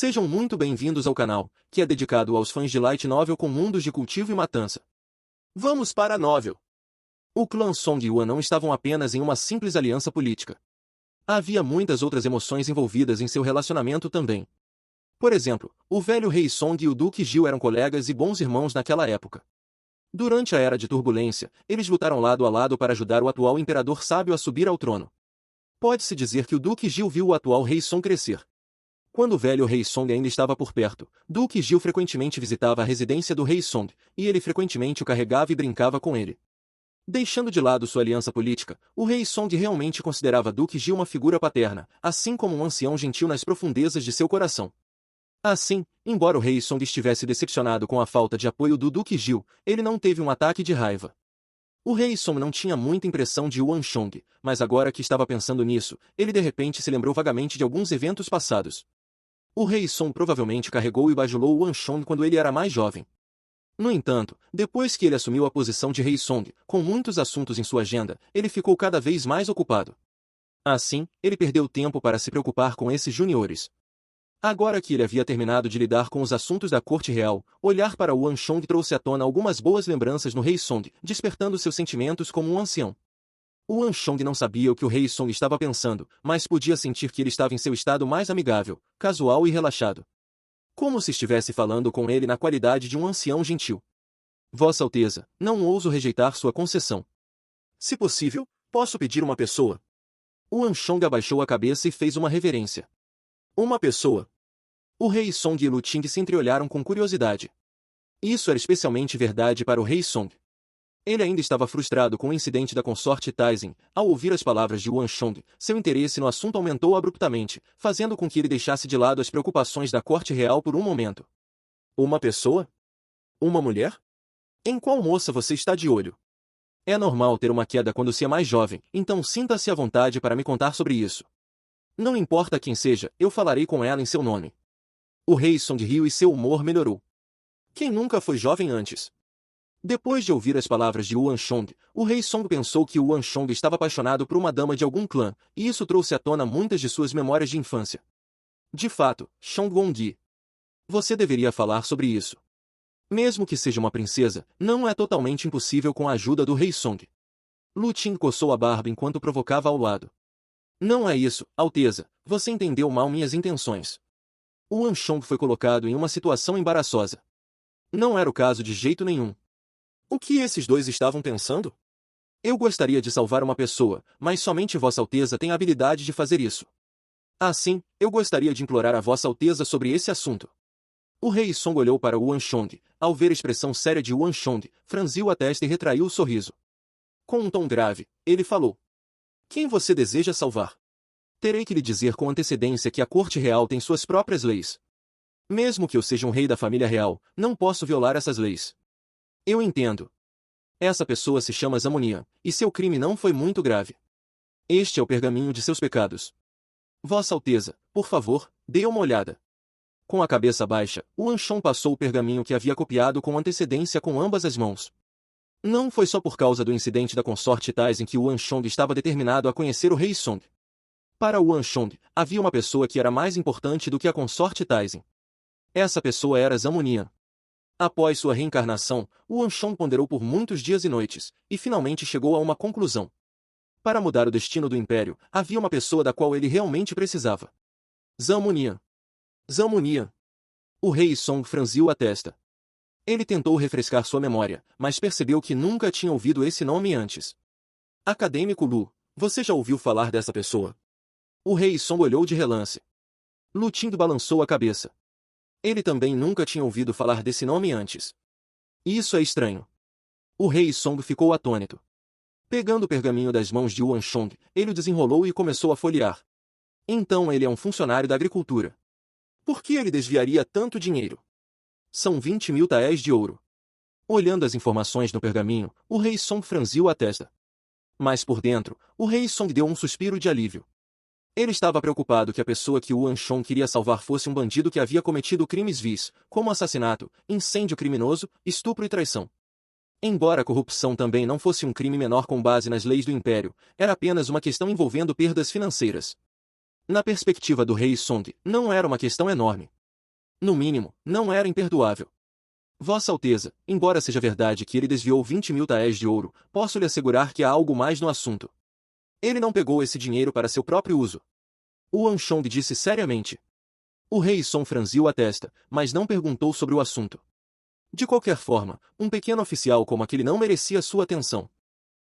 Sejam muito bem-vindos ao canal, que é dedicado aos fãs de Light Novel com mundos de cultivo e matança. Vamos para a novel. O clã Song e Yuan não estavam apenas em uma simples aliança política. Havia muitas outras emoções envolvidas em seu relacionamento também. Por exemplo, o velho rei Song e o duque Gil eram colegas e bons irmãos naquela época. Durante a Era de Turbulência, eles lutaram lado a lado para ajudar o atual imperador sábio a subir ao trono. Pode-se dizer que o duque Gil viu o atual rei Song crescer. Quando o velho rei Song ainda estava por perto, Duque Gil frequentemente visitava a residência do rei Song, e ele frequentemente o carregava e brincava com ele. Deixando de lado sua aliança política, o rei Song realmente considerava Duque Gil uma figura paterna, assim como um ancião gentil nas profundezas de seu coração. Assim, embora o rei Song estivesse decepcionado com a falta de apoio do Duque Gil, ele não teve um ataque de raiva. O rei Song não tinha muita impressão de Yuan Shong, mas agora que estava pensando nisso, ele de repente se lembrou vagamente de alguns eventos passados. O rei Song provavelmente carregou e bajulou Yuan Shong quando ele era mais jovem. No entanto, depois que ele assumiu a posição de rei Song, com muitos assuntos em sua agenda, ele ficou cada vez mais ocupado. Assim, ele perdeu tempo para se preocupar com esses juniores. Agora que ele havia terminado de lidar com os assuntos da corte real, olhar para Yuan Shong trouxe à tona algumas boas lembranças no rei Song, despertando seus sentimentos como um ancião. Yuan Shong não sabia o que o rei Song estava pensando, mas podia sentir que ele estava em seu estado mais amigável, casual e relaxado. Como se estivesse falando com ele na qualidade de um ancião gentil. Vossa Alteza, não ouso rejeitar sua concessão. Se possível, posso pedir uma pessoa? Yuan Shong abaixou a cabeça e fez uma reverência. Uma pessoa? O rei Song e Lu Ting se entreolharam com curiosidade. Isso era especialmente verdade para o rei Song. Ele ainda estava frustrado com o incidente da consorte Taizen. Ao ouvir as palavras de Yuan Shong, seu interesse no assunto aumentou abruptamente, fazendo com que ele deixasse de lado as preocupações da corte real por um momento. Uma pessoa? Uma mulher? Em qual moça você está de olho? É normal ter uma queda quando se é mais jovem, então sinta-se à vontade para me contar sobre isso. Não importa quem seja, eu falarei com ela em seu nome. O rei Song riu e seu humor melhorou. Quem nunca foi jovem antes? Depois de ouvir as palavras de Yuan Shong, o rei Song pensou que Yuan Shong estava apaixonado por uma dama de algum clã, e isso trouxe à tona muitas de suas memórias de infância. De fato, Shong Gongdi. Você deveria falar sobre isso. Mesmo que seja uma princesa, não é totalmente impossível com a ajuda do rei Song. Lu Ting coçou a barba enquanto provocava ao lado. Não é isso, Alteza, você entendeu mal minhas intenções. Yuan Shong foi colocado em uma situação embaraçosa. Não era o caso de jeito nenhum. O que esses dois estavam pensando? Eu gostaria de salvar uma pessoa, mas somente Vossa Alteza tem a habilidade de fazer isso. Assim, eu gostaria de implorar a Vossa Alteza sobre esse assunto. O rei Song olhou para Yuan Shong, ao ver a expressão séria de Yuan Shong, franziu a testa e retraiu o sorriso. Com um tom grave, ele falou. Quem você deseja salvar? Terei que lhe dizer com antecedência que a corte real tem suas próprias leis. Mesmo que eu seja um rei da família real, não posso violar essas leis. Eu entendo. Essa pessoa se chama Zamonia, e seu crime não foi muito grave. Este é o pergaminho de seus pecados. Vossa Alteza, por favor, dê uma olhada. Com a cabeça baixa, Yuan Shong passou o pergaminho que havia copiado com antecedência com ambas as mãos. Não foi só por causa do incidente da consorte Taizen que Yuan Shong estava determinado a conhecer o rei Song. Para Yuan Shong, havia uma pessoa que era mais importante do que a consorte Taizen. Essa pessoa era Zamonia. Após sua reencarnação, Yuan Shong ponderou por muitos dias e noites, e finalmente chegou a uma conclusão. Para mudar o destino do Império, havia uma pessoa da qual ele realmente precisava. Zamonia. Zamonia. O rei Song franziu a testa. Ele tentou refrescar sua memória, mas percebeu que nunca tinha ouvido esse nome antes. Acadêmico Lu, você já ouviu falar dessa pessoa? O rei Song olhou de relance. Lu Ting balançou a cabeça. Ele também nunca tinha ouvido falar desse nome antes. Isso é estranho. O rei Song ficou atônito. Pegando o pergaminho das mãos de Yuan Shong, ele o desenrolou e começou a folhear. Então ele é um funcionário da agricultura. Por que ele desviaria tanto dinheiro? São 20.000 taéis de ouro. Olhando as informações no pergaminho, o rei Song franziu a testa. Mas por dentro, o rei Song deu um suspiro de alívio. Ele estava preocupado que a pessoa que Yuan Shong queria salvar fosse um bandido que havia cometido crimes vis, como assassinato, incêndio criminoso, estupro e traição. Embora a corrupção também não fosse um crime menor com base nas leis do Império, era apenas uma questão envolvendo perdas financeiras. Na perspectiva do rei Song, não era uma questão enorme. No mínimo, não era imperdoável. Vossa Alteza, embora seja verdade que ele desviou 20.000 taéis de ouro, posso lhe assegurar que há algo mais no assunto. Ele não pegou esse dinheiro para seu próprio uso. O Anshong disse seriamente. O rei Song franziu a testa, mas não perguntou sobre o assunto. De qualquer forma, um pequeno oficial como aquele não merecia sua atenção.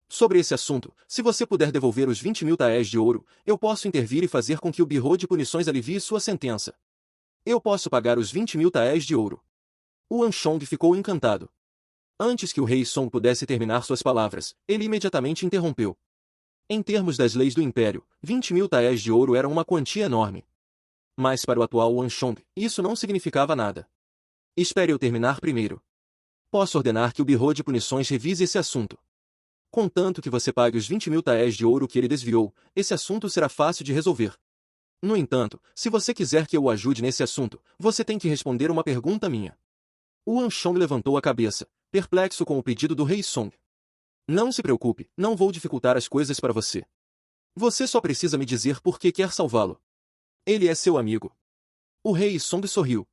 Sobre esse assunto, se você puder devolver os 20.000 taéis de ouro, eu posso intervir e fazer com que o Birô de Punições alivie sua sentença. Eu posso pagar os 20.000 taéis de ouro. O Anshong ficou encantado. Antes que o rei Song pudesse terminar suas palavras, ele imediatamente interrompeu. Em termos das leis do Império, 20.000 taéis de ouro eram uma quantia enorme. Mas para o atual Anshong, isso não significava nada. Espere eu terminar primeiro. Posso ordenar que o Birô de Punições revise esse assunto. Contanto que você pague os 20.000 taéis de ouro que ele desviou, esse assunto será fácil de resolver. No entanto, se você quiser que eu o ajude nesse assunto, você tem que responder uma pergunta minha. O Anshong levantou a cabeça, perplexo com o pedido do rei Song. Não se preocupe, não vou dificultar as coisas para você. Você só precisa me dizer por que quer salvá-lo. Ele é seu amigo. O rei Song sorriu.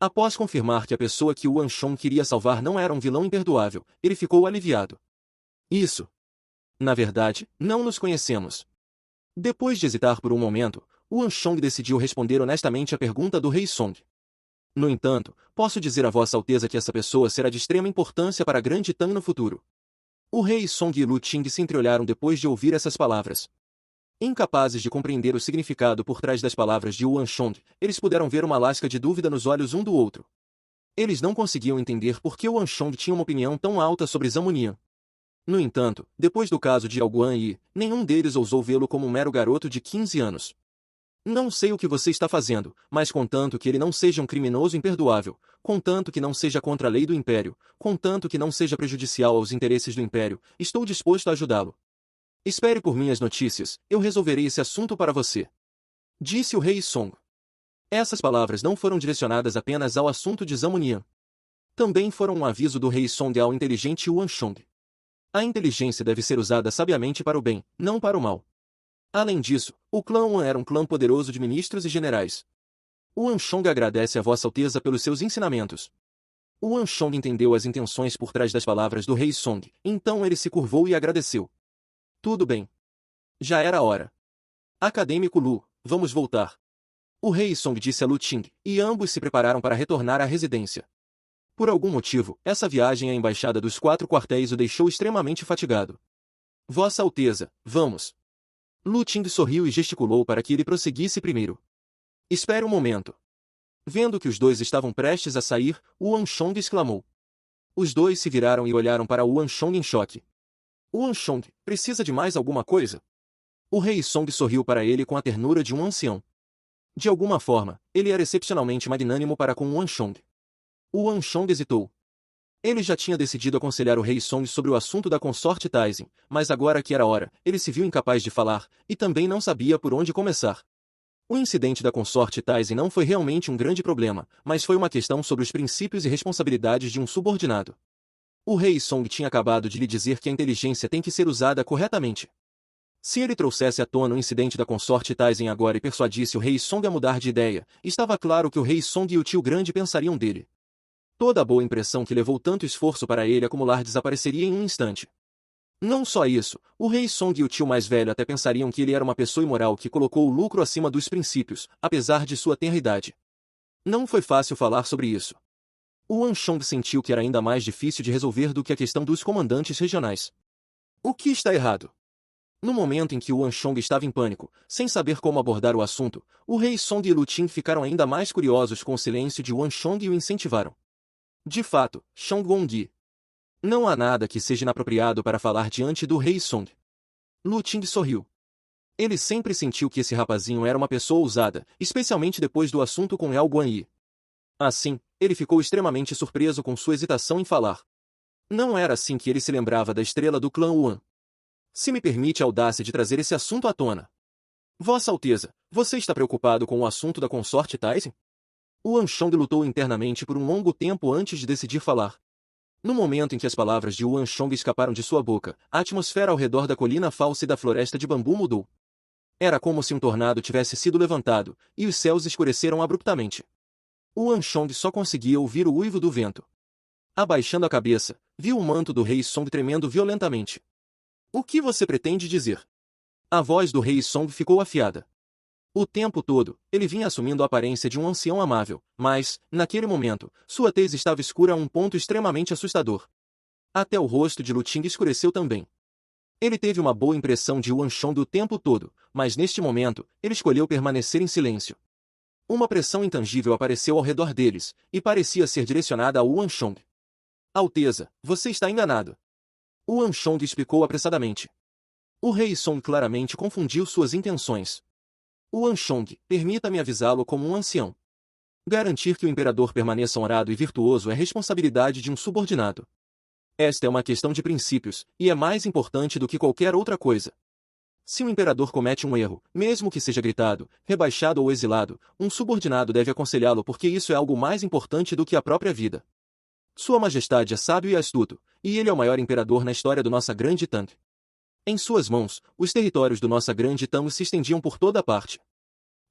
Após confirmar que a pessoa que o Anshong queria salvar não era um vilão imperdoável, ele ficou aliviado. Isso. Na verdade, não nos conhecemos. Depois de hesitar por um momento, o Anshong decidiu responder honestamente à pergunta do rei Song. No entanto, posso dizer a Vossa Alteza que essa pessoa será de extrema importância para a Grande Tang no futuro. O rei Song e Lu Ting se entreolharam depois de ouvir essas palavras. Incapazes de compreender o significado por trás das palavras de Yuan Shong, eles puderam ver uma lasca de dúvida nos olhos um do outro. Eles não conseguiam entender por que Yuan Shong tinha uma opinião tão alta sobre Zamunian. No entanto, depois do caso de Yao Guan Yi, nenhum deles ousou vê-lo como um mero garoto de 15 anos. Não sei o que você está fazendo, mas contanto que ele não seja um criminoso imperdoável, contanto que não seja contra a lei do Império, contanto que não seja prejudicial aos interesses do Império, estou disposto a ajudá-lo. Espere por minhas notícias, eu resolverei esse assunto para você. Disse o rei Song. Essas palavras não foram direcionadas apenas ao assunto de Zamunian. Também foram um aviso do rei Song ao inteligente Yuan Shong. A inteligência deve ser usada sabiamente para o bem, não para o mal. Além disso, o clã Wan era um clã poderoso de ministros e generais. O Anshong agradece a Vossa Alteza pelos seus ensinamentos. O Anshong entendeu as intenções por trás das palavras do rei Song, então ele se curvou e agradeceu. Tudo bem. Já era a hora. Acadêmico Lu, vamos voltar. O rei Song disse a Lu Ting, e ambos se prepararam para retornar à residência. Por algum motivo, essa viagem à embaixada dos 4 quartéis o deixou extremamente fatigado. Vossa Alteza, vamos. Lu Ting sorriu e gesticulou para que ele prosseguisse primeiro. Espere um momento. Vendo que os dois estavam prestes a sair, o Anshong exclamou. Os dois se viraram e olharam para o Anshong em choque. O Anshong, precisa de mais alguma coisa? O rei Song sorriu para ele com a ternura de um ancião. De alguma forma, ele era excepcionalmente magnânimo para com o Anshong. O Anshong hesitou. Ele já tinha decidido aconselhar o rei Song sobre o assunto da consorte Taizin, mas agora que era hora, ele se viu incapaz de falar, e também não sabia por onde começar. O incidente da consorte Taizin não foi realmente um grande problema, mas foi uma questão sobre os princípios e responsabilidades de um subordinado. O rei Song tinha acabado de lhe dizer que a inteligência tem que ser usada corretamente. Se ele trouxesse à tona o incidente da consorte Taizin agora e persuadisse o rei Song a mudar de ideia, estava claro que o rei Song e o tio grande pensariam dele. Toda a boa impressão que levou tanto esforço para ele acumular desapareceria em um instante. Não só isso, o rei Song e o tio mais velho até pensariam que ele era uma pessoa imoral que colocou o lucro acima dos princípios, apesar de sua tenra idade. Não foi fácil falar sobre isso. O Anshong sentiu que era ainda mais difícil de resolver do que a questão dos comandantes regionais. O que está errado? No momento em que o Anshong estava em pânico, sem saber como abordar o assunto, o rei Song e Lu Ting ficaram ainda mais curiosos com o silêncio de Anshong e o incentivaram. De fato, Shong Wongyi. Não há nada que seja inapropriado para falar diante do rei Song. Lu Ting sorriu. Ele sempre sentiu que esse rapazinho era uma pessoa ousada, especialmente depois do assunto com Yao Guanyi. Assim, ele ficou extremamente surpreso com sua hesitação em falar. Não era assim que ele se lembrava da estrela do clã Wan. Se me permite a audácia de trazer esse assunto à tona. Vossa Alteza, você está preocupado com o assunto da consorte Taizin? O Anshong lutou internamente por um longo tempo antes de decidir falar. No momento em que as palavras de Yuan Shong escaparam de sua boca, a atmosfera ao redor da colina falsa e da floresta de bambu mudou. Era como se um tornado tivesse sido levantado, e os céus escureceram abruptamente. O Anshong só conseguia ouvir o uivo do vento. Abaixando a cabeça, viu o manto do rei Song tremendo violentamente. O que você pretende dizer? A voz do rei Song ficou afiada. O tempo todo, ele vinha assumindo a aparência de um ancião amável, mas, naquele momento, sua tez estava escura a um ponto extremamente assustador. Até o rosto de Lu Ting escureceu também. Ele teve uma boa impressão de Yuan Shong o tempo todo, mas neste momento, ele escolheu permanecer em silêncio. Uma pressão intangível apareceu ao redor deles, e parecia ser direcionada a Yuan Shong. Alteza, você está enganado. Yuan Shong explicou apressadamente. O rei Song claramente confundiu suas intenções. Yuan Shong, permita-me avisá-lo como um ancião. Garantir que o imperador permaneça honrado e virtuoso é responsabilidade de um subordinado. Esta é uma questão de princípios, e é mais importante do que qualquer outra coisa. Se o imperador comete um erro, mesmo que seja gritado, rebaixado ou exilado, um subordinado deve aconselhá-lo porque isso é algo mais importante do que a própria vida. Sua Majestade é sábio e astuto, e ele é o maior imperador na história do nossa grande Tang. Em suas mãos, os territórios do nossa grande Tang se estendiam por toda a parte.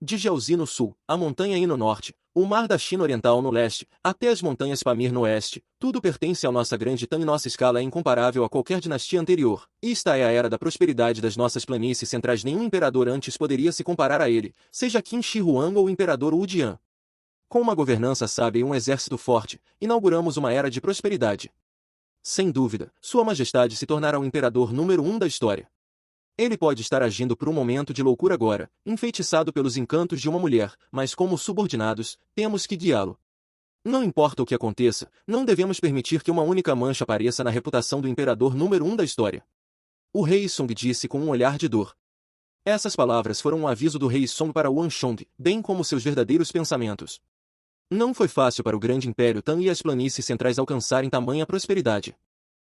De Jiaozi no sul, a montanha Yi no norte, o mar da China Oriental no leste, até as montanhas Pamir no oeste, tudo pertence à nossa grande Tang e nossa escala é incomparável a qualquer dinastia anterior. Esta é a era da prosperidade das nossas planícies centrais. Nenhum imperador antes poderia se comparar a ele, seja Qin Shi Huang ou o imperador Wu Jian. Com uma governança sábia e um exército forte, inauguramos uma era de prosperidade. Sem dúvida, Sua Majestade se tornará o imperador número 1 da história. Ele pode estar agindo por um momento de loucura agora, enfeitiçado pelos encantos de uma mulher, mas como subordinados, temos que guiá-lo. Não importa o que aconteça, não devemos permitir que uma única mancha apareça na reputação do imperador número 1 da história. O rei Song disse com um olhar de dor. Essas palavras foram um aviso do rei Song para Yuan Shong, bem como seus verdadeiros pensamentos. Não foi fácil para o grande império Tang e as planícies centrais alcançarem tamanha prosperidade.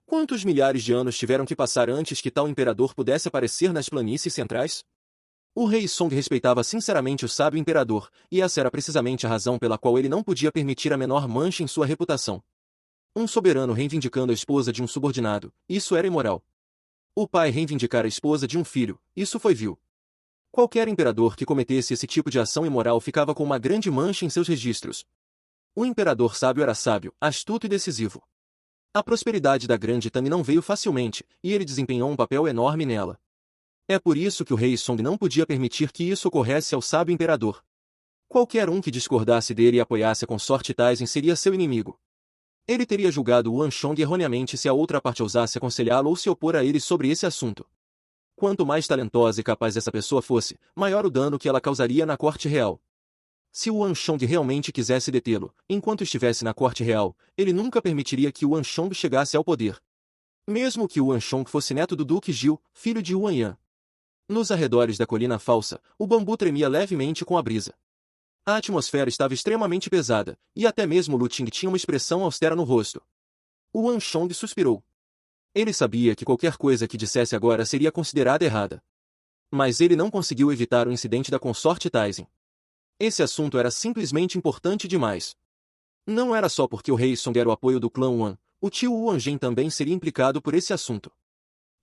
Quantos milhares de anos tiveram que passar antes que tal imperador pudesse aparecer nas planícies centrais? O rei Song respeitava sinceramente o sábio imperador, e essa era precisamente a razão pela qual ele não podia permitir a menor mancha em sua reputação. Um soberano reivindicando a esposa de um subordinado, isso era imoral. O pai reivindicar a esposa de um filho, isso foi vil. Qualquer imperador que cometesse esse tipo de ação imoral ficava com uma grande mancha em seus registros. O imperador sábio era sábio, astuto e decisivo. A prosperidade da grande Tang não veio facilmente, e ele desempenhou um papel enorme nela. É por isso que o rei Song não podia permitir que isso ocorresse ao sábio imperador. Qualquer um que discordasse dele e apoiasse a consorte Taizong seria seu inimigo. Ele teria julgado Yuan Shong erroneamente se a outra parte ousasse aconselhá-lo ou se opor a ele sobre esse assunto. Quanto mais talentosa e capaz essa pessoa fosse, maior o dano que ela causaria na corte real. Se Yuan Shong realmente quisesse detê-lo, enquanto estivesse na corte real, ele nunca permitiria que Yuan Shong chegasse ao poder. Mesmo que Yuan Shong fosse neto do Duque Jiu, filho de Yuan Yan. Nos arredores da colina falsa, o bambu tremia levemente com a brisa. A atmosfera estava extremamente pesada, e até mesmo Lu Ting tinha uma expressão austera no rosto. Yuan Shong suspirou. Ele sabia que qualquer coisa que dissesse agora seria considerada errada. Mas ele não conseguiu evitar o incidente da consorte Taizong. Esse assunto era simplesmente importante demais. Não era só porque o rei Song era o apoio do clã Yuan, o tio Yuan Zhen também seria implicado por esse assunto.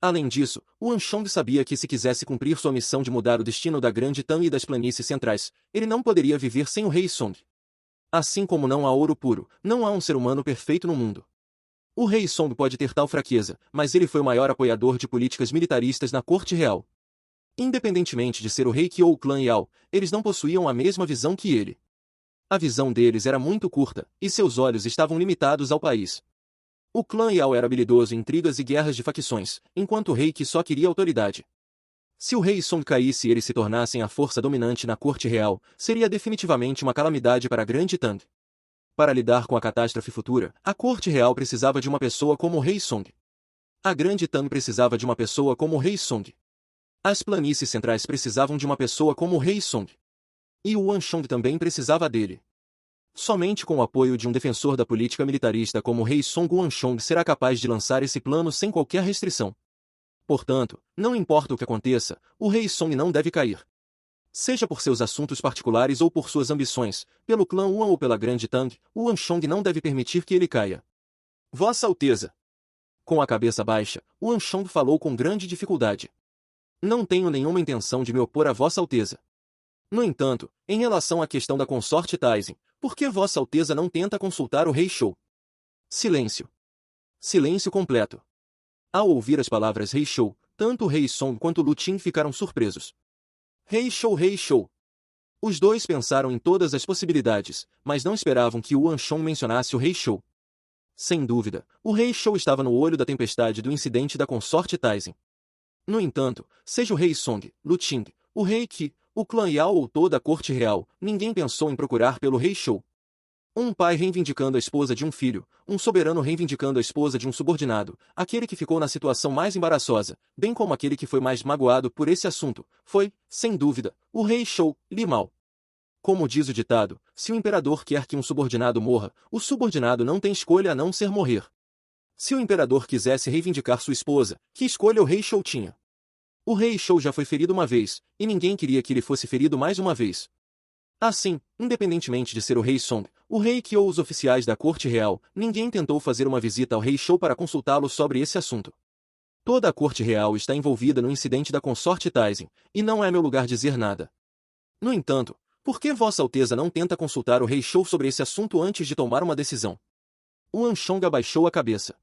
Além disso, Yuan Shong sabia que se quisesse cumprir sua missão de mudar o destino da grande Tang e das planícies centrais, ele não poderia viver sem o rei Song. Assim como não há ouro puro, não há um ser humano perfeito no mundo. O rei Song pode ter tal fraqueza, mas ele foi o maior apoiador de políticas militaristas na corte real. Independentemente de ser o rei Qi ou o clã Yao, eles não possuíam a mesma visão que ele. A visão deles era muito curta, e seus olhos estavam limitados ao país. O clã Yao era habilidoso em intrigas e guerras de facções, enquanto o rei Qi só queria autoridade. Se o rei Song caísse e eles se tornassem a força dominante na corte real, seria definitivamente uma calamidade para a grande Tang. Para lidar com a catástrofe futura, a corte real precisava de uma pessoa como o rei Song. A grande Tang precisava de uma pessoa como o rei Song. As planícies centrais precisavam de uma pessoa como o rei Song. E o Yuan Shong também precisava dele. Somente com o apoio de um defensor da política militarista como o rei Song, Yuan Shong será capaz de lançar esse plano sem qualquer restrição. Portanto, não importa o que aconteça, o rei Song não deve cair. Seja por seus assuntos particulares ou por suas ambições, pelo clã Yuan ou pela grande Tang, o Yuan Shong não deve permitir que ele caia. Vossa Alteza. Com a cabeça baixa, Yuan Shong falou com grande dificuldade. Não tenho nenhuma intenção de me opor a Vossa Alteza. No entanto, em relação à questão da consorte Taizong, Por que Vossa Alteza não tenta consultar o rei Shou? Silêncio. Silêncio completo. Ao ouvir as palavras rei Shou, tanto o rei Song quanto Lu Qin ficaram surpresos. Rei Shou, rei Shou. Os dois pensaram em todas as possibilidades, mas não esperavam que Yuan Shong mencionasse o rei Shou. Sem dúvida, o rei Shou estava no olho da tempestade do incidente da consorte Taizin. No entanto, seja o rei Song, Lu Qing, o rei Qi, o clã Yao ou toda a corte real, ninguém pensou em procurar pelo rei Shou. Um pai reivindicando a esposa de um filho, um soberano reivindicando a esposa de um subordinado, aquele que ficou na situação mais embaraçosa, bem como aquele que foi mais magoado por esse assunto, foi, sem dúvida, o rei Shou, Li Mao. Como diz o ditado, se o imperador quer que um subordinado morra, o subordinado não tem escolha a não ser morrer. Se o imperador quisesse reivindicar sua esposa, que escolha o rei Shou tinha? O rei Shou já foi ferido uma vez, e ninguém queria que ele fosse ferido mais uma vez. Assim, independentemente de ser o rei Song, o rei Qi ou os oficiais da corte real, ninguém tentou fazer uma visita ao rei Shou para consultá-lo sobre esse assunto. Toda a corte real está envolvida no incidente da consorte Taizin, e não é meu lugar dizer nada. No entanto, por que Vossa Alteza não tenta consultar o rei Shou sobre esse assunto antes de tomar uma decisão? Yuan Shong abaixou a cabeça.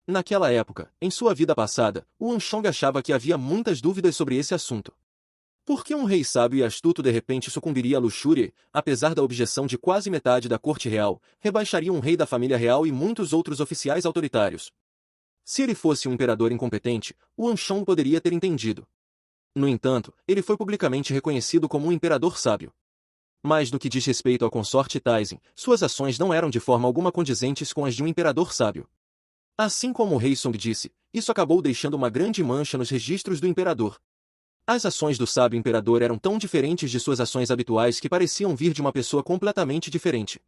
Naquela época, em sua vida passada, Yuan Shong achava que havia muitas dúvidas sobre esse assunto. Por que um rei sábio e astuto de repente sucumbiria à luxúria e, apesar da objeção de quase metade da corte real, rebaixaria um rei da família real e muitos outros oficiais autoritários? Se ele fosse um imperador incompetente, Yuan Shong poderia ter entendido. No entanto, ele foi publicamente reconhecido como um imperador sábio. Mas no que diz respeito ao consorte Taizin, suas ações não eram de forma alguma condizentes com as de um imperador sábio. Assim como o rei Song disse, isso acabou deixando uma grande mancha nos registros do imperador. As ações do sábio imperador eram tão diferentes de suas ações habituais que pareciam vir de uma pessoa completamente diferente.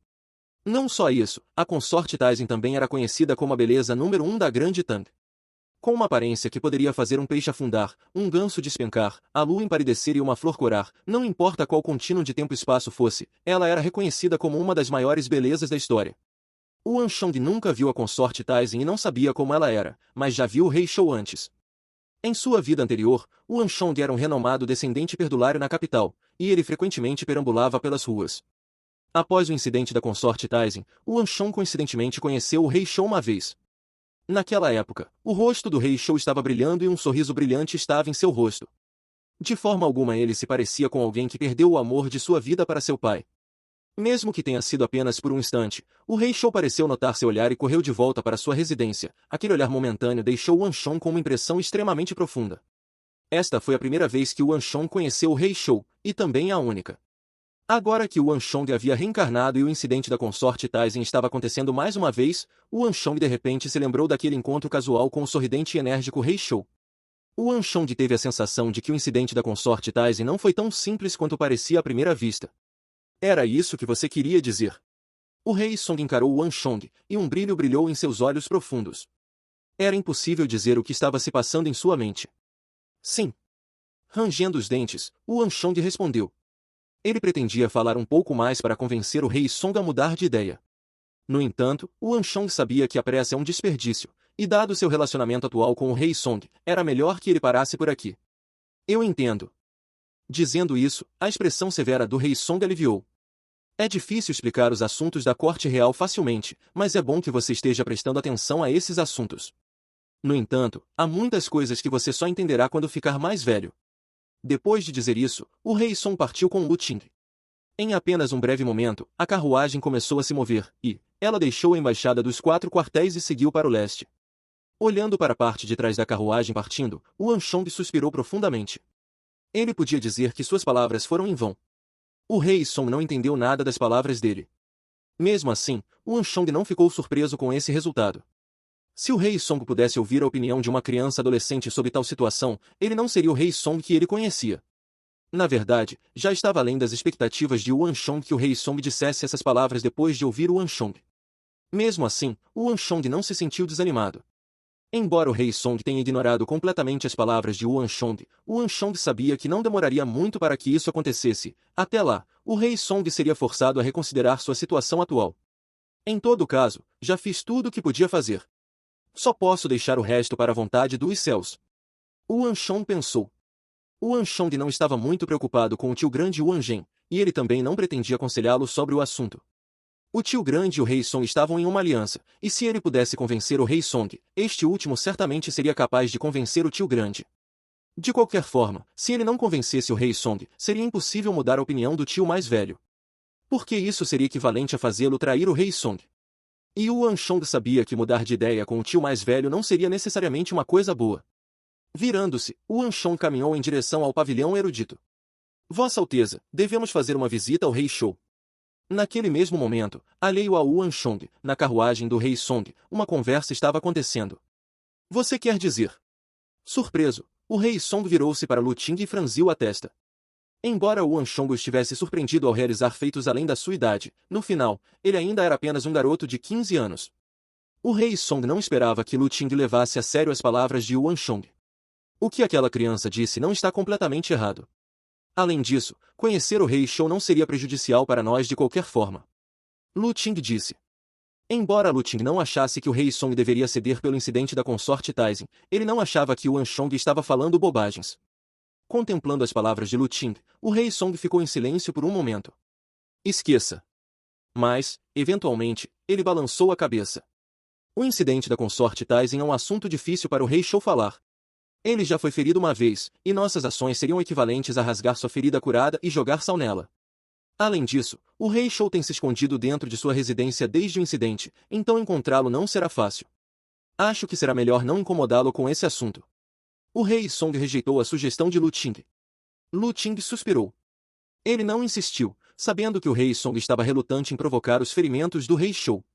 Não só isso, a consorte Taizin também era conhecida como a beleza número 1 da grande Tang. Com uma aparência que poderia fazer um peixe afundar, um ganso despencar, a lua empalidecer e uma flor corar, não importa qual contínuo de tempo e espaço fosse, ela era reconhecida como uma das maiores belezas da história. Yuan Shong nunca viu a consorte Taizin e não sabia como ela era, mas já viu o rei Shou antes. Em sua vida anterior, Yuan Shong era um renomado descendente perdulário na capital, e ele frequentemente perambulava pelas ruas. Após o incidente da consorte Taizin, Yuan Shong coincidentemente conheceu o rei Shou uma vez. Naquela época, o rosto do rei Shou estava brilhando e um sorriso brilhante estava em seu rosto. De forma alguma ele se parecia com alguém que perdeu o amor de sua vida para seu pai. Mesmo que tenha sido apenas por um instante, o rei Shou pareceu notar seu olhar e correu de volta para sua residência. Aquele olhar momentâneo deixou Yuan Shong com uma impressão extremamente profunda. Esta foi a primeira vez que Yuan Shong conheceu o rei Shou, e também a única. Agora que Yuan Shong havia reencarnado e o incidente da consorte Taizin estava acontecendo mais uma vez, Yuan Shong de repente se lembrou daquele encontro casual com o sorridente e enérgico rei Shou. Yuan Shong teve a sensação de que o incidente da consorte Taizin não foi tão simples quanto parecia à primeira vista. Era isso que você queria dizer? O rei Song encarou Yuan Shong, e um brilho brilhou em seus olhos profundos. Era impossível dizer o que estava se passando em sua mente. Sim. Rangendo os dentes, Yuan Shong respondeu. Ele pretendia falar um pouco mais para convencer o rei Song a mudar de ideia. No entanto, Yuan Shong sabia que a pressa é um desperdício, e dado seu relacionamento atual com o rei Song, era melhor que ele parasse por aqui. Eu entendo. Dizendo isso, a expressão severa do rei Song aliviou. É difícil explicar os assuntos da corte real facilmente, mas é bom que você esteja prestando atenção a esses assuntos. No entanto, há muitas coisas que você só entenderá quando ficar mais velho. Depois de dizer isso, o rei Song partiu com Lu Qing. Em apenas um breve momento, a carruagem começou a se mover, e ela deixou a embaixada dos 4 quartéis e seguiu para o leste. Olhando para a parte de trás da carruagem partindo, Yuan Shong suspirou profundamente. Ele podia dizer que suas palavras foram em vão. O rei Song não entendeu nada das palavras dele. Mesmo assim, Yuan Shong não ficou surpreso com esse resultado. Se o rei Song pudesse ouvir a opinião de uma criança adolescente sobre tal situação, ele não seria o rei Song que ele conhecia. Na verdade, já estava além das expectativas de Yuan Shong que o rei Song dissesse essas palavras depois de ouvir Yuan Shong. Mesmo assim, Yuan Shong não se sentiu desanimado. Embora o rei Song tenha ignorado completamente as palavras de Yuan Shong sabia que não demoraria muito para que isso acontecesse. Até lá, o rei Song seria forçado a reconsiderar sua situação atual. Em todo caso, já fiz tudo o que podia fazer. Só posso deixar o resto para a vontade dos céus. Yuan Shong pensou. Yuan Shong não estava muito preocupado com o tio grande Yuan Zhen, e ele também não pretendia aconselhá-lo sobre o assunto. O tio grande e o rei Song estavam em uma aliança, e se ele pudesse convencer o rei Song, este último certamente seria capaz de convencer o tio grande. De qualquer forma, se ele não convencesse o rei Song, seria impossível mudar a opinião do tio mais velho. Porque isso seria equivalente a fazê-lo trair o rei Song. E o Anshong sabia que mudar de ideia com o tio mais velho não seria necessariamente uma coisa boa. Virando-se, o Anshong caminhou em direção ao pavilhão erudito. Vossa Alteza, devemos fazer uma visita ao rei Shou. Naquele mesmo momento, alheio a Yuan Shong, na carruagem do rei Song, uma conversa estava acontecendo. Você quer dizer? Surpreso, o rei Song virou-se para Lu Ting e franziu a testa. Embora Yuan Shong estivesse surpreendido ao realizar feitos além da sua idade, no final, ele ainda era apenas um garoto de 15 anos. O rei Song não esperava que Lu Ting levasse a sério as palavras de Yuan Shong. O que aquela criança disse não está completamente errado. Além disso, conhecer o rei Shou não seria prejudicial para nós de qualquer forma. Lu Ting disse. Embora Lu Ting não achasse que o rei Song deveria ceder pelo incidente da consorte Taizin, ele não achava que Yuan Shong estava falando bobagens. Contemplando as palavras de Lu Ting, o rei Song ficou em silêncio por um momento. Esqueça. Mas, eventualmente, ele balançou a cabeça. O incidente da consorte Taizin é um assunto difícil para o rei Shou falar. Ele já foi ferido uma vez, e nossas ações seriam equivalentes a rasgar sua ferida curada e jogar sal nela. Além disso, o rei Shou tem se escondido dentro de sua residência desde o incidente, então encontrá-lo não será fácil. Acho que será melhor não incomodá-lo com esse assunto. O rei Song rejeitou a sugestão de Lu Ting. Lu Ting suspirou. Ele não insistiu, sabendo que o rei Song estava relutante em provocar os ferimentos do rei Shou.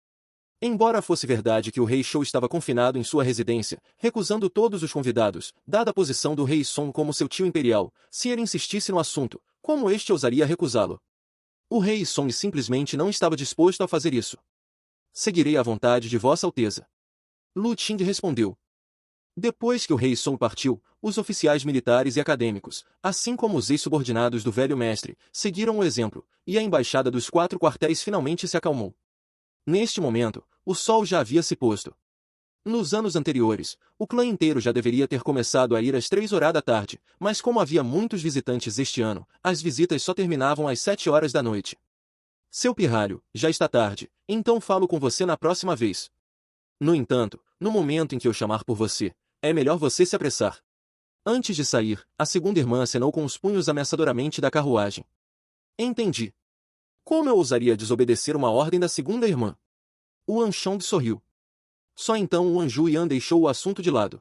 Embora fosse verdade que o rei Shou estava confinado em sua residência, recusando todos os convidados, dada a posição do rei Song como seu tio imperial, se ele insistisse no assunto, como este ousaria recusá-lo? O rei Song simplesmente não estava disposto a fazer isso. Seguirei à vontade de Vossa Alteza. Lu Ting respondeu. Depois que o rei Song partiu, os oficiais militares e acadêmicos, assim como os ex-subordinados do velho mestre, seguiram o exemplo, e a embaixada dos 4 quartéis finalmente se acalmou. Neste momento, o sol já havia se posto. Nos anos anteriores, o clã inteiro já deveria ter começado a ir às 3 horas da tarde, mas como havia muitos visitantes este ano, as visitas só terminavam às 7 horas da noite. Seu pirralho, já está tarde, então falo com você na próxima vez. No entanto, no momento em que eu chamar por você, é melhor você se apressar. Antes de sair, a segunda irmã acenou com os punhos ameaçadoramente da carruagem. Entendi. Como eu ousaria desobedecer uma ordem da segunda irmã? O Anshong sorriu. Só então o Anju Yan deixou o assunto de lado.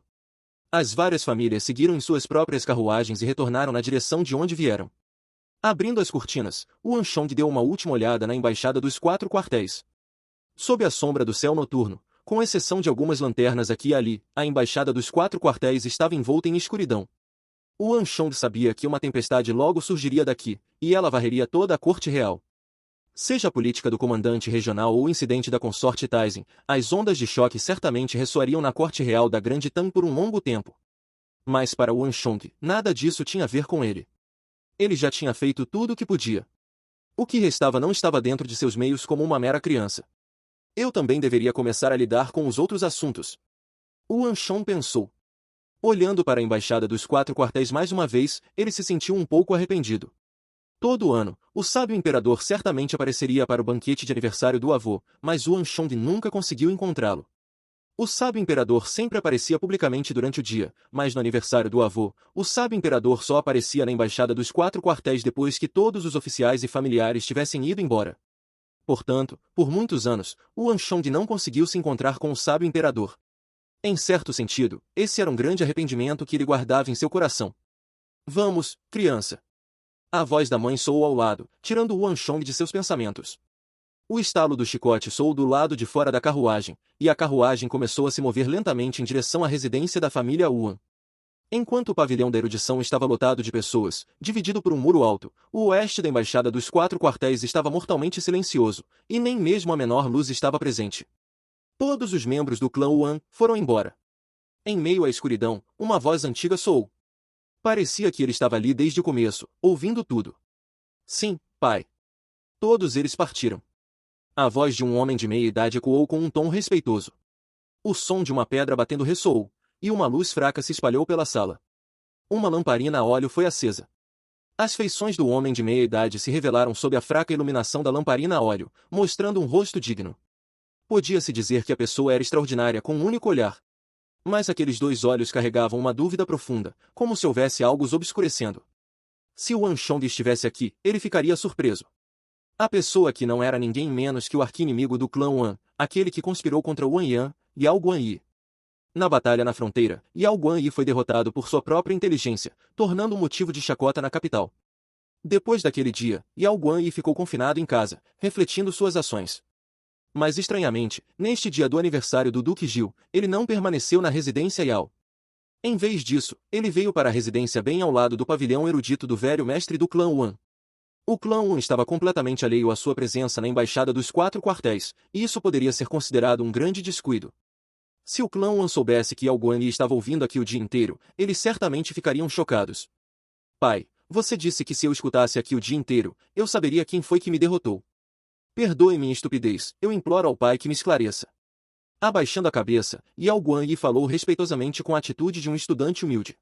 As várias famílias seguiram em suas próprias carruagens e retornaram na direção de onde vieram. Abrindo as cortinas, o Anshong deu uma última olhada na embaixada dos 4 quartéis. Sob a sombra do céu noturno, com exceção de algumas lanternas aqui e ali, a embaixada dos 4 quartéis estava envolta em escuridão. O Anshong sabia que uma tempestade logo surgiria daqui, e ela varreria toda a corte real. Seja a política do comandante regional ou o incidente da consorte Taizin, as ondas de choque certamente ressoariam na corte real da Grande Tang por um longo tempo. Mas para o Anshong, nada disso tinha a ver com ele. Ele já tinha feito tudo o que podia. O que restava não estava dentro de seus meios como uma mera criança. Eu também deveria começar a lidar com os outros assuntos. O Anshong pensou. Olhando para a embaixada dos 4 quartéis mais uma vez, ele se sentiu um pouco arrependido. Todo ano, o sábio imperador certamente apareceria para o banquete de aniversário do avô, mas o Anshong nunca conseguiu encontrá-lo. O sábio imperador sempre aparecia publicamente durante o dia, mas no aniversário do avô, o sábio imperador só aparecia na embaixada dos 4 quartéis depois que todos os oficiais e familiares tivessem ido embora. Portanto, por muitos anos, o Anshong não conseguiu se encontrar com o sábio imperador. Em certo sentido, esse era um grande arrependimento que ele guardava em seu coração. Vamos, criança. A voz da mãe soou ao lado, tirando o Anshong de seus pensamentos. O estalo do chicote soou do lado de fora da carruagem, e a carruagem começou a se mover lentamente em direção à residência da família Yuan. Enquanto o pavilhão da erudição estava lotado de pessoas, dividido por um muro alto, o oeste da embaixada dos 4 quartéis estava mortalmente silencioso, e nem mesmo a menor luz estava presente. Todos os membros do clã Yuan foram embora. Em meio à escuridão, uma voz antiga soou. Parecia que ele estava ali desde o começo, ouvindo tudo. Sim, pai. Todos eles partiram. A voz de um homem de meia idade ecoou com um tom respeitoso. O som de uma pedra batendo ressoou, e uma luz fraca se espalhou pela sala. Uma lamparina a óleo foi acesa. As feições do homem de meia-idade se revelaram sob a fraca iluminação da lamparina a óleo, mostrando um rosto digno. Podia-se dizer que a pessoa era extraordinária com um único olhar. Mas aqueles dois olhos carregavam uma dúvida profunda, como se houvesse algo os obscurecendo. Se o Wan Chong estivesse aqui, ele ficaria surpreso. A pessoa que não era ninguém menos que o arqui-inimigo do clã Wan, aquele que conspirou contra Wan Yan, Yao Guanyi. Na batalha na fronteira, Yao Guanyi foi derrotado por sua própria inteligência, tornando um motivo de chacota na capital. Depois daquele dia, Yao Guanyi ficou confinado em casa, refletindo suas ações. Mas estranhamente, neste dia do aniversário do Duque Gil, ele não permaneceu na residência Yao. Em vez disso, ele veio para a residência bem ao lado do pavilhão erudito do velho mestre do clã Wan. O clã Wan estava completamente alheio à sua presença na embaixada dos 4 quartéis, e isso poderia ser considerado um grande descuido. Se o clã Wan soubesse que Yao Guanyi estava ouvindo aqui o dia inteiro, eles certamente ficariam chocados. Pai, você disse que se eu escutasse aqui o dia inteiro, eu saberia quem foi que me derrotou. Perdoe minha estupidez, eu imploro ao pai que me esclareça. Abaixando a cabeça, Yao Guanyi falou respeitosamente com a atitude de um estudante humilde.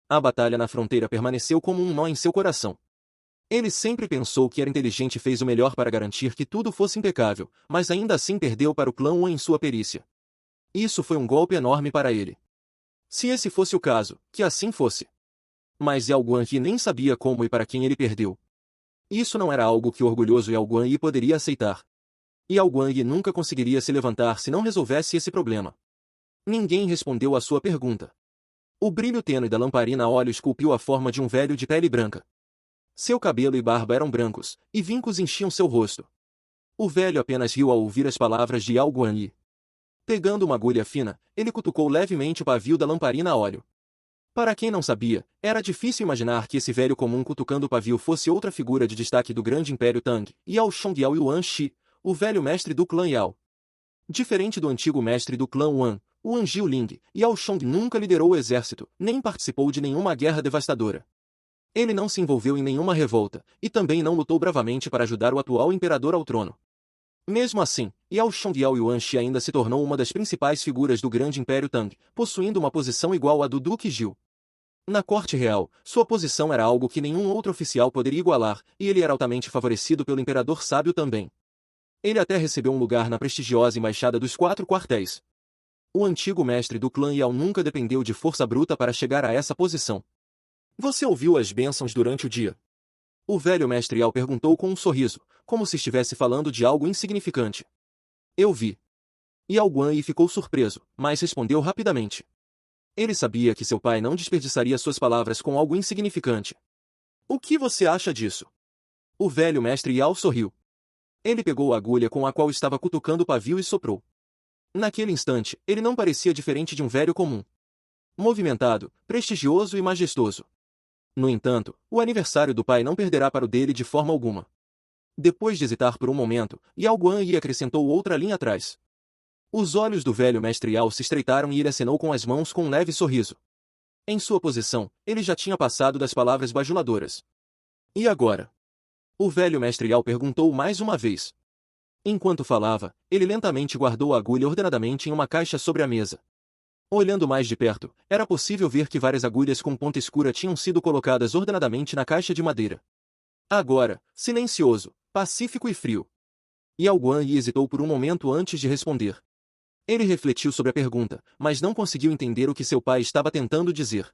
A batalha na fronteira permaneceu como um nó em seu coração. Ele sempre pensou que era inteligente e fez o melhor para garantir que tudo fosse impecável, mas ainda assim perdeu para o clã Wan em sua perícia. Isso foi um golpe enorme para ele. Se esse fosse o caso, que assim fosse. Mas Yao Guanyi nem sabia como e para quem ele perdeu. Isso não era algo que o orgulhoso Yao Guanyi poderia aceitar. Yao Guanyi nunca conseguiria se levantar se não resolvesse esse problema. Ninguém respondeu à sua pergunta. O brilho tênue da lamparina a óleo esculpiu a forma de um velho de pele branca. Seu cabelo e barba eram brancos, e vincos enchiam seu rosto. O velho apenas riu ao ouvir as palavras de Yao Guanyi. Pegando uma agulha fina, ele cutucou levemente o pavio da lamparina a óleo. Para quem não sabia, era difícil imaginar que esse velho comum cutucando o pavio fosse outra figura de destaque do grande império Tang, Yao Chong Yao Yuan Shi, o velho mestre do clã Yao. Diferente do antigo mestre do clã Wan, o Wan Jiuling, Yao Chong nunca liderou o exército, nem participou de nenhuma guerra devastadora. Ele não se envolveu em nenhuma revolta, e também não lutou bravamente para ajudar o atual imperador ao trono. Mesmo assim, Yao Chong Yao Yuan Shi ainda se tornou uma das principais figuras do grande império Tang, possuindo uma posição igual à do Duque Gil. Na corte real, sua posição era algo que nenhum outro oficial poderia igualar, e ele era altamente favorecido pelo imperador sábio também. Ele até recebeu um lugar na prestigiosa embaixada dos 4 quartéis. O antigo mestre do clã Yao nunca dependeu de força bruta para chegar a essa posição. Você ouviu as bênçãos durante o dia? O velho mestre Yao perguntou com um sorriso, como se estivesse falando de algo insignificante. Eu vi. Yao Guanyi ficou surpreso, mas respondeu rapidamente. Ele sabia que seu pai não desperdiçaria suas palavras com algo insignificante. O que você acha disso? O velho mestre Yao sorriu. Ele pegou a agulha com a qual estava cutucando o pavio e soprou. Naquele instante, ele não parecia diferente de um velho comum. Movimentado, prestigioso e majestoso. No entanto, o aniversário do pai não perderá para o dele de forma alguma. Depois de hesitar por um momento, Yao Guanyi acrescentou outra linha atrás. Os olhos do velho mestre Yao se estreitaram e ele acenou com as mãos com um leve sorriso. Em sua posição, ele já tinha passado das palavras bajuladoras. E agora? O velho mestre Yao perguntou mais uma vez. Enquanto falava, ele lentamente guardou a agulha ordenadamente em uma caixa sobre a mesa. Olhando mais de perto, era possível ver que várias agulhas com ponta escura tinham sido colocadas ordenadamente na caixa de madeira. Agora, silencioso, pacífico e frio. Yao Guanyi hesitou por um momento antes de responder. Ele refletiu sobre a pergunta, mas não conseguiu entender o que seu pai estava tentando dizer.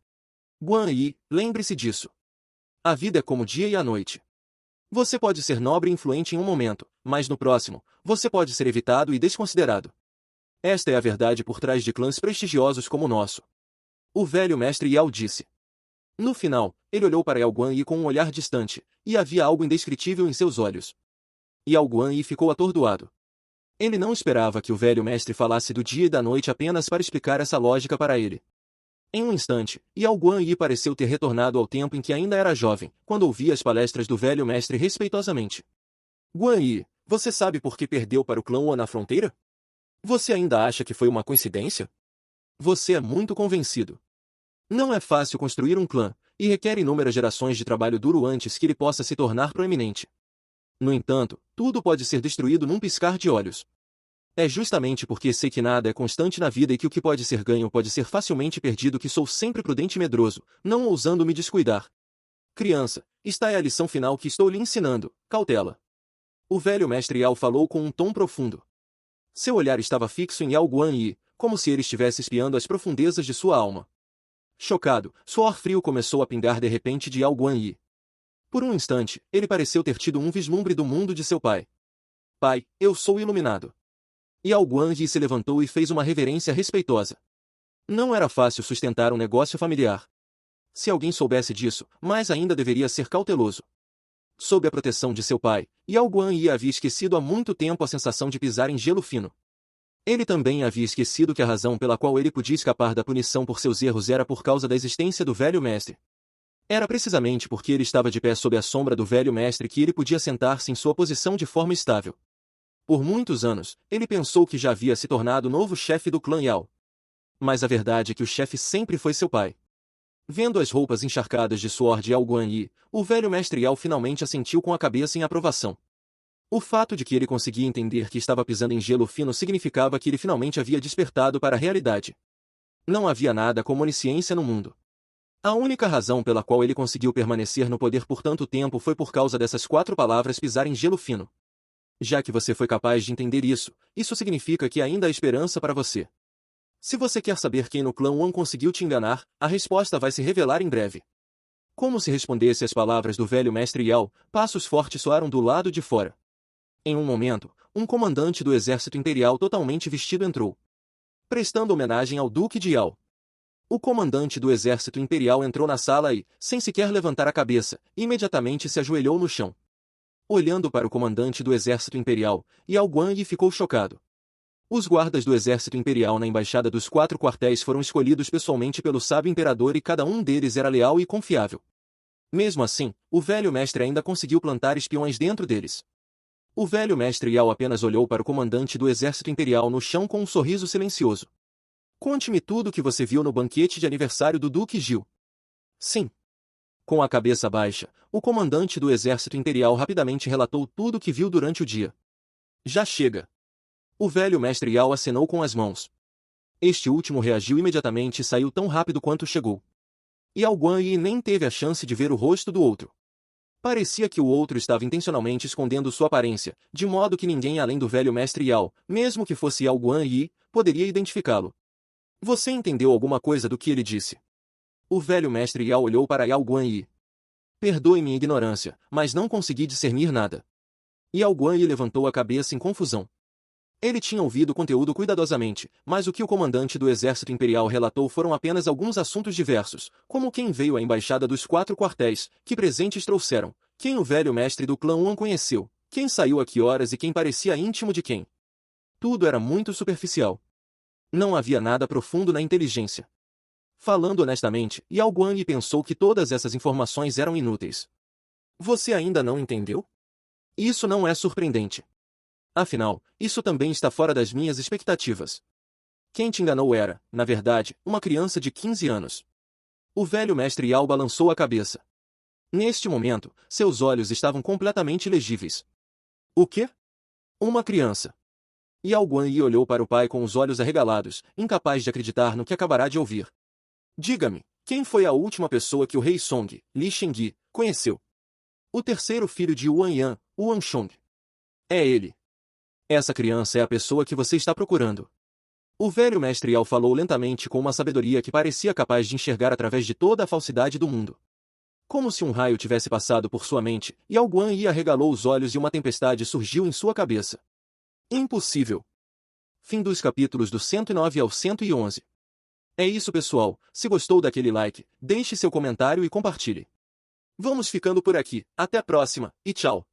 Guanyi, lembre-se disso. A vida é como o dia e a noite. Você pode ser nobre e influente em um momento, mas no próximo, você pode ser evitado e desconsiderado. Esta é a verdade por trás de clãs prestigiosos como o nosso. O velho mestre Yao disse. No final, ele olhou para Yao Guanyi com um olhar distante, e havia algo indescritível em seus olhos. Yao Guanyi ficou atordoado. Ele não esperava que o velho mestre falasse do dia e da noite apenas para explicar essa lógica para ele. Em um instante, Yao Guanyi pareceu ter retornado ao tempo em que ainda era jovem, quando ouvia as palestras do velho mestre respeitosamente. Guanyi, você sabe por que perdeu para o clã Wan na fronteira? Você ainda acha que foi uma coincidência? Você é muito convencido. Não é fácil construir um clã, e requer inúmeras gerações de trabalho duro antes que ele possa se tornar proeminente. No entanto, tudo pode ser destruído num piscar de olhos. É justamente porque sei que nada é constante na vida e que o que pode ser ganho pode ser facilmente perdido que sou sempre prudente e medroso, não ousando me descuidar. Criança, Esta é a lição final que estou lhe ensinando, cautela. O velho mestre Yao falou com um tom profundo. Seu olhar estava fixo em Yao Guanyi, como se ele estivesse espiando as profundezas de sua alma. Chocado, suor frio começou a pingar de repente de Yao Guanyi. Por um instante, ele pareceu ter tido um vislumbre do mundo de seu pai. Pai, eu sou iluminado. Yao Guanyi se levantou e fez uma reverência respeitosa. Não era fácil sustentar um negócio familiar. Se alguém soubesse disso, mais ainda deveria ser cauteloso. Sob a proteção de seu pai, Yao Guanyi havia esquecido há muito tempo a sensação de pisar em gelo fino. Ele também havia esquecido que a razão pela qual ele podia escapar da punição por seus erros era por causa da existência do velho mestre. Era precisamente porque ele estava de pé sob a sombra do velho mestre que ele podia sentar-se em sua posição de forma estável. Por muitos anos, ele pensou que já havia se tornado o novo chefe do clã Yao. Mas a verdade é que o chefe sempre foi seu pai. Vendo as roupas encharcadas de suor de Yao Guanyi, o velho mestre Yao finalmente assentiu com a cabeça em aprovação. O fato de que ele conseguia entender que estava pisando em gelo fino significava que ele finalmente havia despertado para a realidade. Não havia nada como onisciência no mundo. A única razão pela qual ele conseguiu permanecer no poder por tanto tempo foi por causa dessas 4 palavras pisar em gelo fino. Já que você foi capaz de entender isso, isso significa que ainda há esperança para você. Se você quer saber quem no clã Wan conseguiu te enganar, a resposta vai se revelar em breve. Como se respondesse às palavras do velho mestre Yao, passos fortes soaram do lado de fora. Em um momento, um comandante do exército imperial totalmente vestido entrou, prestando homenagem ao Duque de Yao. O comandante do exército imperial entrou na sala e, sem sequer levantar a cabeça, imediatamente se ajoelhou no chão. Olhando para o comandante do exército imperial, Yao Guanyi ficou chocado. Os guardas do exército imperial na embaixada dos 4 quartéis foram escolhidos pessoalmente pelo sábio imperador e cada um deles era leal e confiável. Mesmo assim, o velho mestre ainda conseguiu plantar espiões dentro deles. O velho mestre Yao apenas olhou para o comandante do exército imperial no chão com um sorriso silencioso. Conte-me tudo o que você viu no banquete de aniversário do Duque Gil. Sim. Com a cabeça baixa, o comandante do exército imperial rapidamente relatou tudo o que viu durante o dia. Já chega. O velho mestre Yao acenou com as mãos. Este último reagiu imediatamente e saiu tão rápido quanto chegou. Yao Guanyi nem teve a chance de ver o rosto do outro. Parecia que o outro estava intencionalmente escondendo sua aparência, de modo que ninguém além do velho mestre Yao, mesmo que fosse Yao Guanyi, poderia identificá-lo. Você entendeu alguma coisa do que ele disse? O velho mestre Yao olhou para Yao Guanyi. Perdoe minha ignorância, mas não consegui discernir nada. Yao Guanyi levantou a cabeça em confusão. Ele tinha ouvido o conteúdo cuidadosamente, mas o que o comandante do exército imperial relatou foram apenas alguns assuntos diversos, como quem veio à embaixada dos 4 quartéis, que presentes trouxeram, quem o velho mestre do clã Wan conheceu, quem saiu a que horas e quem parecia íntimo de quem. Tudo era muito superficial. Não havia nada profundo na inteligência. Falando honestamente, Yao Guanyi pensou que todas essas informações eram inúteis. Você ainda não entendeu? Isso não é surpreendente. Afinal, isso também está fora das minhas expectativas. Quem te enganou era, na verdade, uma criança de 15 anos. O velho mestre Yao balançou a cabeça. Neste momento, seus olhos estavam completamente legíveis. O quê? Uma criança. Yao Guanyi olhou para o pai com os olhos arregalados, incapaz de acreditar no que acabará de ouvir. Diga-me, quem foi a última pessoa que o rei Song, Li Shengyi, conheceu? O terceiro filho de Yuan Yan, Yuan Shong. É ele. Essa criança é a pessoa que você está procurando. O velho mestre Yao falou lentamente com uma sabedoria que parecia capaz de enxergar através de toda a falsidade do mundo. Como se um raio tivesse passado por sua mente, Yao Guanyi arregalou os olhos e uma tempestade surgiu em sua cabeça. Impossível. Fim dos capítulos do 109 ao 111. É isso, pessoal. Se gostou daquele like, deixe seu comentário e compartilhe. Vamos ficando por aqui. Até a próxima, e tchau.